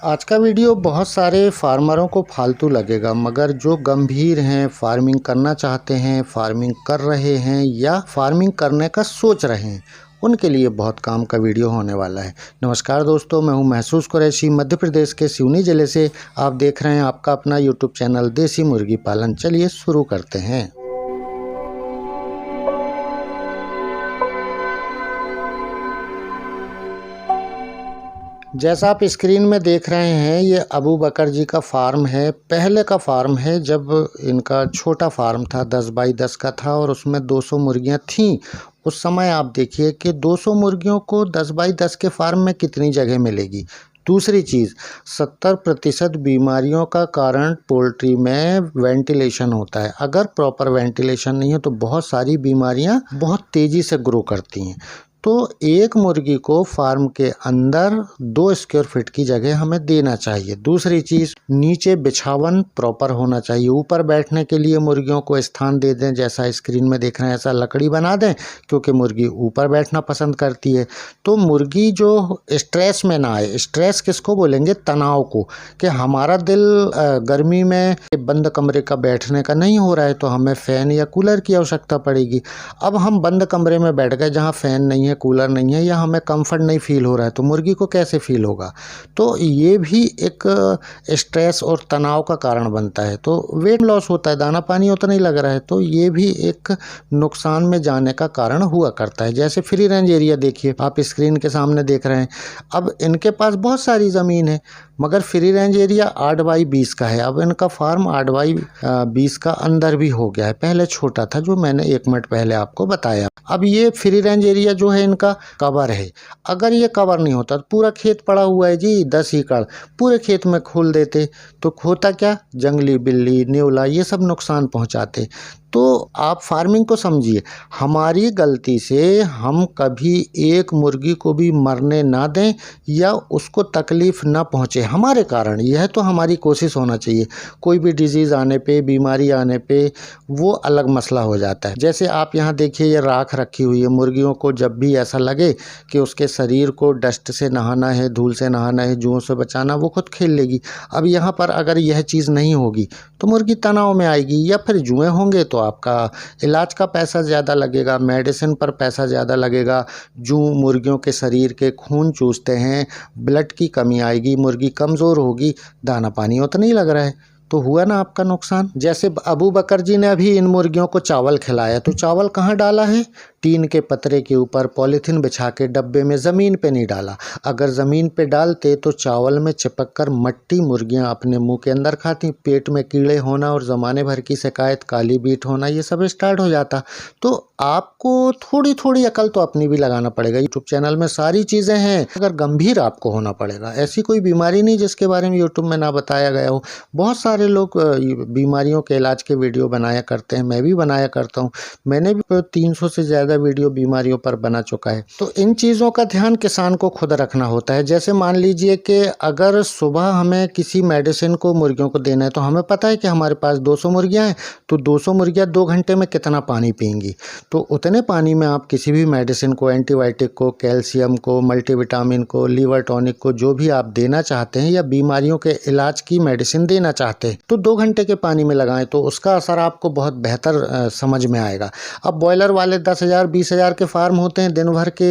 आज का वीडियो बहुत सारे फार्मरों को फालतू लगेगा, मगर जो गंभीर हैं, फार्मिंग करना चाहते हैं, फार्मिंग कर रहे हैं या फार्मिंग करने का सोच रहे हैं, उनके लिए बहुत काम का वीडियो होने वाला है। नमस्कार दोस्तों, मैं हूं महसूस कुरैशी, मध्य प्रदेश के सिवनी ज़िले से। आप देख रहे हैं आपका अपना यूट्यूब चैनल देसी मुर्गी पालन। चलिए शुरू करते हैं। जैसा आप स्क्रीन में देख रहे हैं, ये अबू बकर जी का फार्म है। पहले का फार्म है, जब इनका छोटा फार्म था, 10 बाई 10 का था और उसमें 200 मुर्गियां थीं। उस समय आप देखिए कि 200 मुर्गियों को 10 बाई 10 के फार्म में कितनी जगह मिलेगी। दूसरी चीज़, 70% बीमारियों का कारण पोल्ट्री में वेंटिलेशन होता है। अगर प्रॉपर वेंटिलेशन नहीं है तो बहुत सारी बीमारियां बहुत तेज़ी से ग्रो करती हैं। तो एक मुर्गी को फार्म के अंदर 2 स्क्वायर फीट की जगह हमें देना चाहिए। दूसरी चीज़, नीचे बिछावन प्रॉपर होना चाहिए। ऊपर बैठने के लिए मुर्गियों को स्थान दे दें, जैसा स्क्रीन में देख रहे हैं ऐसा लकड़ी बना दें, क्योंकि मुर्गी ऊपर बैठना पसंद करती है। तो मुर्गी जो स्ट्रेस में ना आए, स्ट्रेस किसको बोलेंगे? तनाव को, कि हमारा दिल गर्मी में बंद कमरे का बैठने का नहीं हो रहा है तो हमें फ़ैन या कूलर की आवश्यकता पड़ेगी। अब हम बंद कमरे में बैठ गए जहाँ फ़ैन नहीं है, कूलर नहीं है, या हमें कंफर्ट नहीं फील हो रहा है, तो मुर्गी को कैसे फील होगा? तो ये भी एक स्ट्रेस और तनाव का कारण बनता है। तो वेट लॉस होता है, दाना पानी उतना नहीं लग रहा है, तो ये भी एक नुकसान में जाने का कारण हुआ करता है। जैसे फ्री रेंज एरिया देखिए, आप स्क्रीन के सामने देख रहे हैं। अब इनके पास बहुत सारी ज़मीन है, मगर फ्री रेंज एरिया 8 बाई 20 का है। अब इनका फार्म 8 बाई 20 का अंदर भी हो गया है। पहले छोटा था, जो मैंने 1 मिनट पहले आपको बताया। अब ये फ्री रेंज एरिया जो है इनका कवर है। अगर ये कवर नहीं होता तो पूरा खेत पड़ा हुआ है जी, 10 एकड़, पूरे खेत में खोल देते तो होता क्या? जंगली बिल्ली, न्योला, ये सब नुकसान पहुंचाते। तो आप फार्मिंग को समझिए। हमारी गलती से हम कभी एक मुर्गी को भी मरने ना दें या उसको तकलीफ़ ना पहुंचे हमारे कारण। यह तो हमारी कोशिश होना चाहिए। कोई भी डिजीज़ आने पे, बीमारी आने पे वो अलग मसला हो जाता है। जैसे आप यहाँ देखिए, ये राख रखी हुई है। मुर्गियों को जब भी ऐसा लगे कि उसके शरीर को डस्ट से नहाना है, धूल से नहाना है, जुओं से बचाना, वो खुद खेल लेगी। अब यहाँ पर अगर यह चीज़ नहीं होगी तो मुर्गी तनाव में आएगी, या फिर जुएँ होंगे तो आपका इलाज का पैसा ज़्यादा लगेगा, मेडिसिन पर पैसा ज़्यादा लगेगा। जूं मुर्गियों के शरीर के खून चूसते हैं, ब्लड की कमी आएगी, मुर्गी कमज़ोर होगी, दाना पानी उतना नहीं लग रहा है, तो हुआ ना आपका नुकसान। जैसे अबू बकर जी ने अभी इन मुर्गियों को चावल खिलाया, तो चावल कहाँ डाला है? टीन के पतरे के ऊपर पॉलीथीन बिछा के डब्बे में, ज़मीन पे नहीं डाला। अगर ज़मीन पे डालते तो चावल में चिपक कर मट्टी मुर्गियां अपने मुंह के अंदर खाती, पेट में कीड़े होना और ज़माने भर की शिकायत, काली बीट होना, ये सब स्टार्ट हो जाता। तो आपको थोड़ी थोड़ी अकल तो अपनी भी लगाना पड़ेगा। यूट्यूब चैनल में सारी चीज़ें हैं, अगर गंभीर आपको होना पड़ेगा। ऐसी कोई बीमारी नहीं जिसके बारे में यूट्यूब में ना बताया गया हो। बहुत सारे लोग बीमारियों के इलाज के वीडियो बनाया करते हैं, मैं भी बनाया करता हूँ। मैंने भी 300 से ज़्यादा वीडियो बीमारियों पर बना चुका है। तो इन चीज़ों का ध्यान किसान को खुद रखना होता है। जैसे मान लीजिए कि अगर सुबह हमें किसी मेडिसिन को मुर्गियों को देना है, तो हमें पता है कि हमारे पास 200 मुर्गियां हैं, तो 200 मुर्गियां 2 घंटे में कितना पानी पिएंगी। तो उतने पानी में आप किसी भी मेडिसिन को, एंटीबायोटिक को, कैल्शियम को, मल्टीविटामिन को, लीवर टॉनिक को, जो भी आप देना चाहते हैं या बीमारियों के इलाज की मेडिसिन देना चाहते हैं, तो 2 घंटे के पानी में लगाएं, तो उसका असर आपको बहुत बेहतर समझ में आएगा। अब बॉयलर वाले 10,000 20,000 के फार्म होते हैं, दिन भर के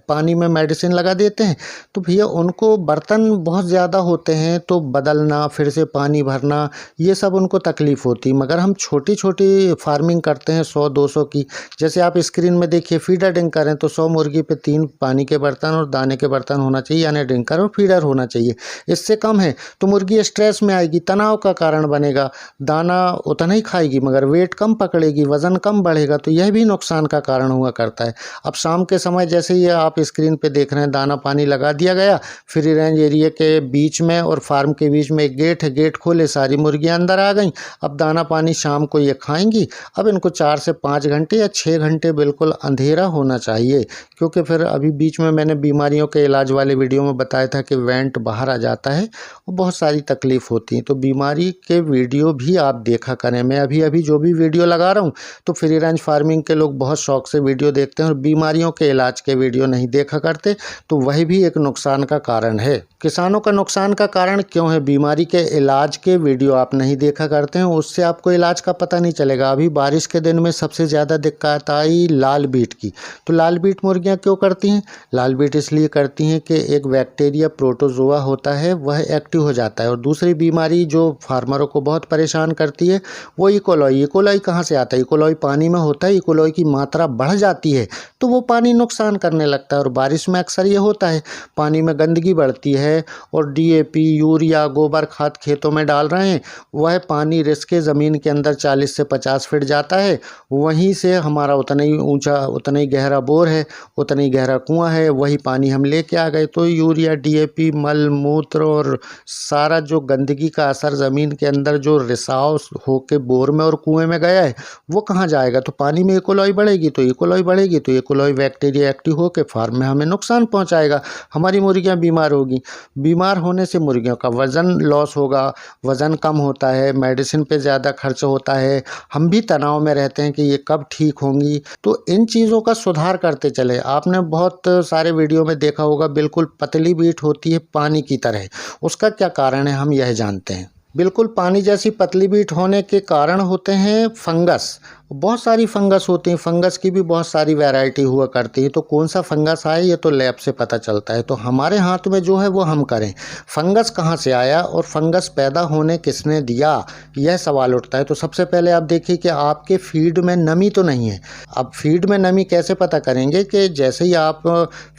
पानी में मेडिसिन लगा देते हैं, तो भैया उनको बर्तन बहुत ज़्यादा होते हैं, तो बदलना, फिर से पानी भरना, ये सब उनको तकलीफ़ होती। मगर हम छोटी छोटी फार्मिंग करते हैं 100-200 की। जैसे आप स्क्रीन में देखिए, फीडर डिंकर हैं, तो 100 मुर्गी पे 3 पानी के बर्तन और दाने के बर्तन होना चाहिए, यानी डिंकर और फीडर होना चाहिए। इससे कम है तो मुर्गी स्ट्रेस में आएगी, तनाव का कारण बनेगा, दाना उतना ही खाएगी मगर वेट कम पकड़ेगी, वज़न कम बढ़ेगा, तो यह भी नुकसान का कारण हुआ करता है। अब शाम के समय जैसे ये आप स्क्रीन पे देख रहे हैं, दाना पानी लगा दिया गया, फ्री रेंज एरिया के बीच में और फार्म के बीच में एक गेट है, गेट खोले, सारी मुर्गियां अंदर आ गईं। अब दाना पानी शाम को ये खाएंगी। अब इनको 4 से 5 घंटे या 6 घंटे बिल्कुल अंधेरा होना चाहिए, क्योंकि फिर अभी बीच में मैंने बीमारियों के इलाज वाले वीडियो में बताया था कि वेंट बाहर आ जाता है और बहुत सारी तकलीफ़ होती है। तो बीमारी के वीडियो भी आप देखा करें। मैं अभी जो भी वीडियो लगा रहा हूँ, तो फ्री रेंज फार्मिंग के लोग बहुत शौक से वीडियो देखते हैं और बीमारियों के इलाज के वीडियो नहीं देखा करते, तो वही भी एक नुकसान का कारण है। किसानों का नुकसान का कारण क्यों है? बीमारी के इलाज के वीडियो आप नहीं देखा करते हैं, उससे आपको इलाज का पता नहीं चलेगा। अभी बारिश के दिन में सबसे ज़्यादा दिक्कत आई लाल बीट की। तो लाल बीट मुर्गियां क्यों करती हैं? लाल बीट इसलिए करती हैं कि एक बैक्टीरिया प्रोटोजोआ होता है, वह एक्टिव हो जाता है। और दूसरी बीमारी जो फार्मरों को बहुत परेशान करती है वो इकोलॉई। इकोलॉई कहाँ से आता है? इकोलॉई पानी में होता है। इकोलॉई की मात्रा बढ़ जाती है तो वो पानी नुकसान करने लगता है। और बारिश में अक्सर ये होता है, पानी में गंदगी बढ़ती है और डीएपी, यूरिया, गोबर खाद खेतों में डाल रहे हैं, वह पानी रिस के ज़मीन के अंदर 40 से 50 फीट जाता है। वहीं से हमारा उतना ही ऊंचा, उतना ही गहरा बोर है, उतना ही गहरा कुआं है, वही पानी हम लेके आ गए। तो यूरिया, डीएपी, मल मूत्र और सारा जो गंदगी का असर ज़मीन के अंदर जो रिसाव होके बोर में और कुएं में गया है वो कहाँ जाएगा? तो पानी में इकोलॉई बढ़ेगी, तो इकोलॉई बढ़ेगी तो इकोलॉई बैक्टीरिया एक्टिव होकर फार्म में हमें नुकसान पहुंचाएगा। हमारी मुर्गियां बीमार होगी। बीमार होने से मुर्गियों का वज़न लॉस होगा, वज़न कम होता है, मेडिसिन पे ज़्यादा खर्च होता है। हम भी तनाव में रहते हैं कि ये कब ठीक होंगी। तो इन चीज़ों का सुधार करते चले। आपने बहुत सारे वीडियो में देखा होगा, बिल्कुल पतली बीट होती है पानी की तरह। उसका क्या कारण है हम यह जानते हैं। बिल्कुल पानी जैसी पतली बीट होने के कारण होते हैं फंगस। बहुत सारी फंगस होती हैं, फंगस की भी बहुत सारी वैरायटी हुआ करती है। तो कौन सा फंगस आए ये तो लैब से पता चलता है। तो हमारे हाथ में जो है वो हम करें। फंगस कहाँ से आया और फंगस पैदा होने किसने दिया, यह सवाल उठता है। तो सबसे पहले आप देखिए कि आपके फीड में नमी तो नहीं है। अब फीड में नमी कैसे पता करेंगे? कि जैसे ही आप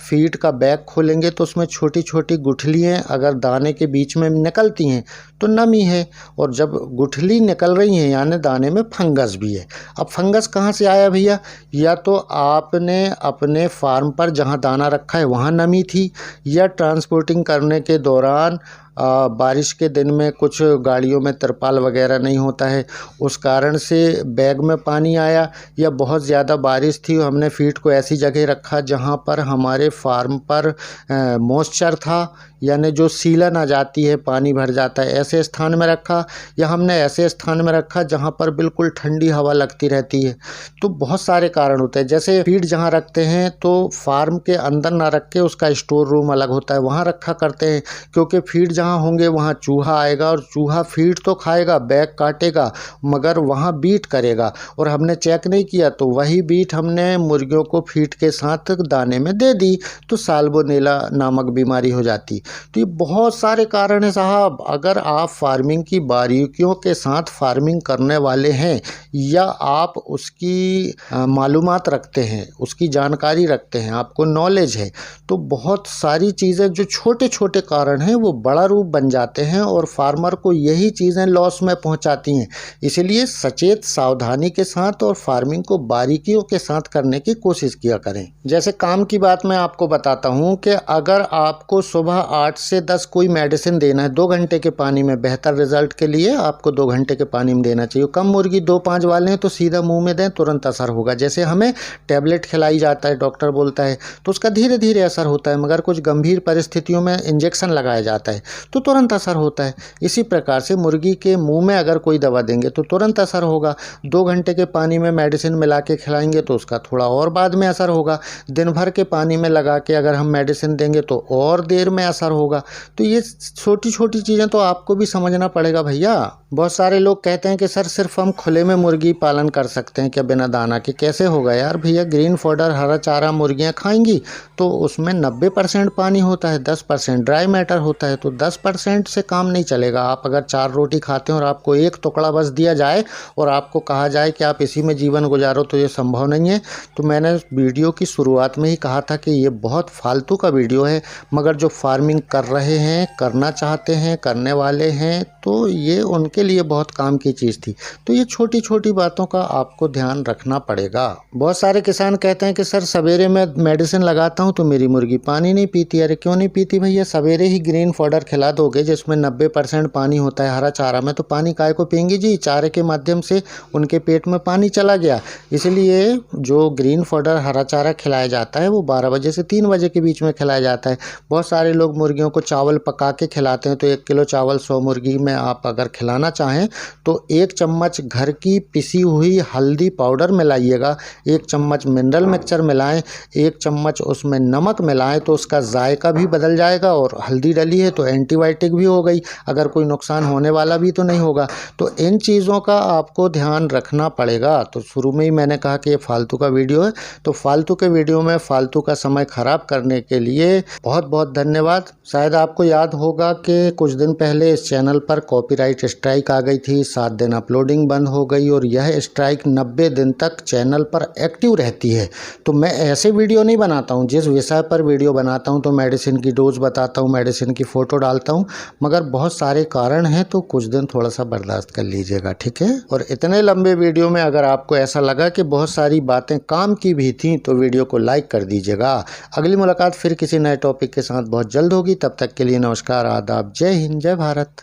फीड का बैग खोलेंगे तो उसमें छोटी छोटी गुठलियाँ अगर दाने के बीच में निकलती हैं तो नमी है। और जब गुठली निकल रही है यानी दाने में फंगस भी है। अब फंगस कहाँ से आया भैया? या तो आपने अपने फार्म पर जहाँ दाना रखा है वहाँ नमी थी, या ट्रांसपोर्टिंग करने के दौरान बारिश के दिन में कुछ गाड़ियों में तिरपाल वगैरह नहीं होता है, उस कारण से बैग में पानी आया, या बहुत ज़्यादा बारिश थी हमने फीड को ऐसी जगह रखा जहाँ पर हमारे फार्म पर मॉइस्चर था, यानी जो सीलन आ जाती है, पानी भर जाता है, ऐसे स्थान में रखा, या हमने ऐसे स्थान में रखा जहाँ पर बिल्कुल ठंडी हवा लगती रहती है। तो बहुत सारे कारण होते हैं। जैसे फीड जहाँ रखते हैं तो फार्म के अंदर ना रख के उसका स्टोर रूम अलग होता है, वहाँ रखा करते हैं। क्योंकि फीड जहाँ होंगे वहाँ चूहा आएगा और चूहा फीड तो खाएगा, बैग काटेगा, मगर वहाँ बीट करेगा। और हमने चेक नहीं किया तो वही बीट हमने मुर्गियों को फीड के साथ दाने में दे दी तो साल्मोनेला नामक बीमारी हो जाती। तो ये बहुत सारे कारण हैं साहब। अगर आप फार्मिंग की बारीकियों के साथ फार्मिंग करने वाले हैं या आप उसकी मालूमात रखते हैं, उसकी जानकारी रखते हैं, आपको नॉलेज है, तो बहुत सारी चीज़ें जो छोटे छोटे कारण हैं वो बड़ा रूप बन जाते हैं और फार्मर को यही चीज़ें लॉस में पहुंचाती हैं। इसलिए सचेत सावधानी के साथ और फार्मिंग को बारीकियों के साथ करने की कोशिश किया करें। जैसे काम की बात मैं आपको बताता हूं कि अगर आपको सुबह 8 से 10 कोई मेडिसिन देना है 2 घंटे के पानी में, बेहतर रिजल्ट के लिए आपको 2 घंटे के पानी में देना चाहिए। कम मुर्गी 2-5 वाले हैं तो सीधा मुंह में दें, तुरंत असर होगा। जैसे हमें टैबलेट खिलाई जाता है, डॉक्टर बोलता है, तो उसका धीरे धीरे असर होता है, मगर कुछ गंभीर परिस्थितियों में इंजेक्शन लगाया जाता है तो तुरंत असर होता है। इसी प्रकार से मुर्गी के मुंह में अगर कोई दवा देंगे तो तुरंत असर होगा। 2 घंटे के पानी में मेडिसिन मिला के खिलाएंगे तो उसका थोड़ा और बाद में असर होगा। दिन भर के पानी में लगा के अगर हम मेडिसिन देंगे तो और देर में असर होगा। तो ये छोटी छोटी चीज़ें तो आपको भी समझना पड़ेगा भैया। बहुत सारे लोग कहते हैं कि सर सिर्फ हम खुले में मुर्गी पालन कर सकते हैं क्या बिना दाना के? कैसे होगा यार भैया? ग्रीन फॉडर, हरा चारा मुर्गियाँ खाएंगी तो उसमें 90% पानी होता है, 10% ड्राई मैटर होता है। तो 10% से काम नहीं चलेगा। आप अगर 4 रोटी खाते हैं और आपको एक टुकड़ा बस दिया जाए और आपको कहा जाए कि आप इसी में जीवन गुजारो, तो ये संभव नहीं है। तो मैंने वीडियो की शुरुआत में ही कहा था कि ये बहुत फालतू का वीडियो है, मगर जो फार्मिंग कर रहे हैं, करना चाहते हैं, करने वाले हैं, तो ये उनके लिए बहुत काम की चीज़ थी। तो ये छोटी छोटी बातों का आपको ध्यान रखना पड़ेगा। बहुत सारे किसान कहते हैं कि सर सवेरे मैं मेडिसिन लगाता हूँ तो मेरी मुर्गी पानी नहीं पीती। अरे क्यों नहीं पीती भैया? सवेरे ही ग्रीन फॉडर खिला दोगे जिसमें 90% पानी होता है हरा चारा में, तो पानी काहे को पिएंगी जी? चारे के माध्यम से उनके पेट में पानी चला गया। इसलिए जो ग्रीन फॉडर हरा चारा खिलाया जाता है वो 12 बजे से 3 बजे के बीच में खिलाया जाता है। बहुत सारे लोग मुर्गियों को चावल पका के खिलाते हैं, तो 1 किलो चावल 100 मुर्गी में आप अगर खिलाना चाहें तो 1 चम्मच घर की पिसी हुई हल्दी पाउडर मिलाइएगा, 1 चम्मच मिनरल मिक्सचर मिलाएं, 1 चम्मच उसमें नमक मिलाएं, तो उसका जायका भी बदल जाएगा और हल्दी डली है तो एंटीबायोटिक भी हो गई, अगर कोई नुकसान होने वाला भी तो नहीं होगा। तो इन चीज़ों का आपको ध्यान रखना पड़ेगा। तो शुरू में ही मैंने कहा कि ये फालतू का वीडियो है, तो फालतू के वीडियो में फालतू का समय ख़राब करने के लिए बहुत बहुत धन्यवाद। शायद आपको याद होगा कि कुछ दिन पहले इस चैनल पर कॉपीराइट स्ट्राइक आ गई थी, 7 दिन अपलोडिंग बंद हो गई और यह स्ट्राइक 90 दिन तक चैनल पर एक्टिव रहती है। तो मैं ऐसे वीडियो नहीं बनाता हूँ, जिस विषय पर वीडियो बनाता हूँ तो मेडिसिन की डोज बताता हूँ, मेडिसिन की फ़ोटो डालता हूँ, मगर बहुत सारे कारण हैं तो कुछ दिन थोड़ा सा बर्दाश्त कर लीजिएगा, ठीक है। और इतने लंबे वीडियो में अगर आपको ऐसा लगा कि बहुत सारी बातें काम की भी थी तो वीडियो को लाइक कर दीजिएगा। अगली मुलाकात फिर किसी नए टॉपिक के साथ बहुत जल्द होगी, तब तक के लिए नमस्कार, आदाब, जय हिंद, जय भारत।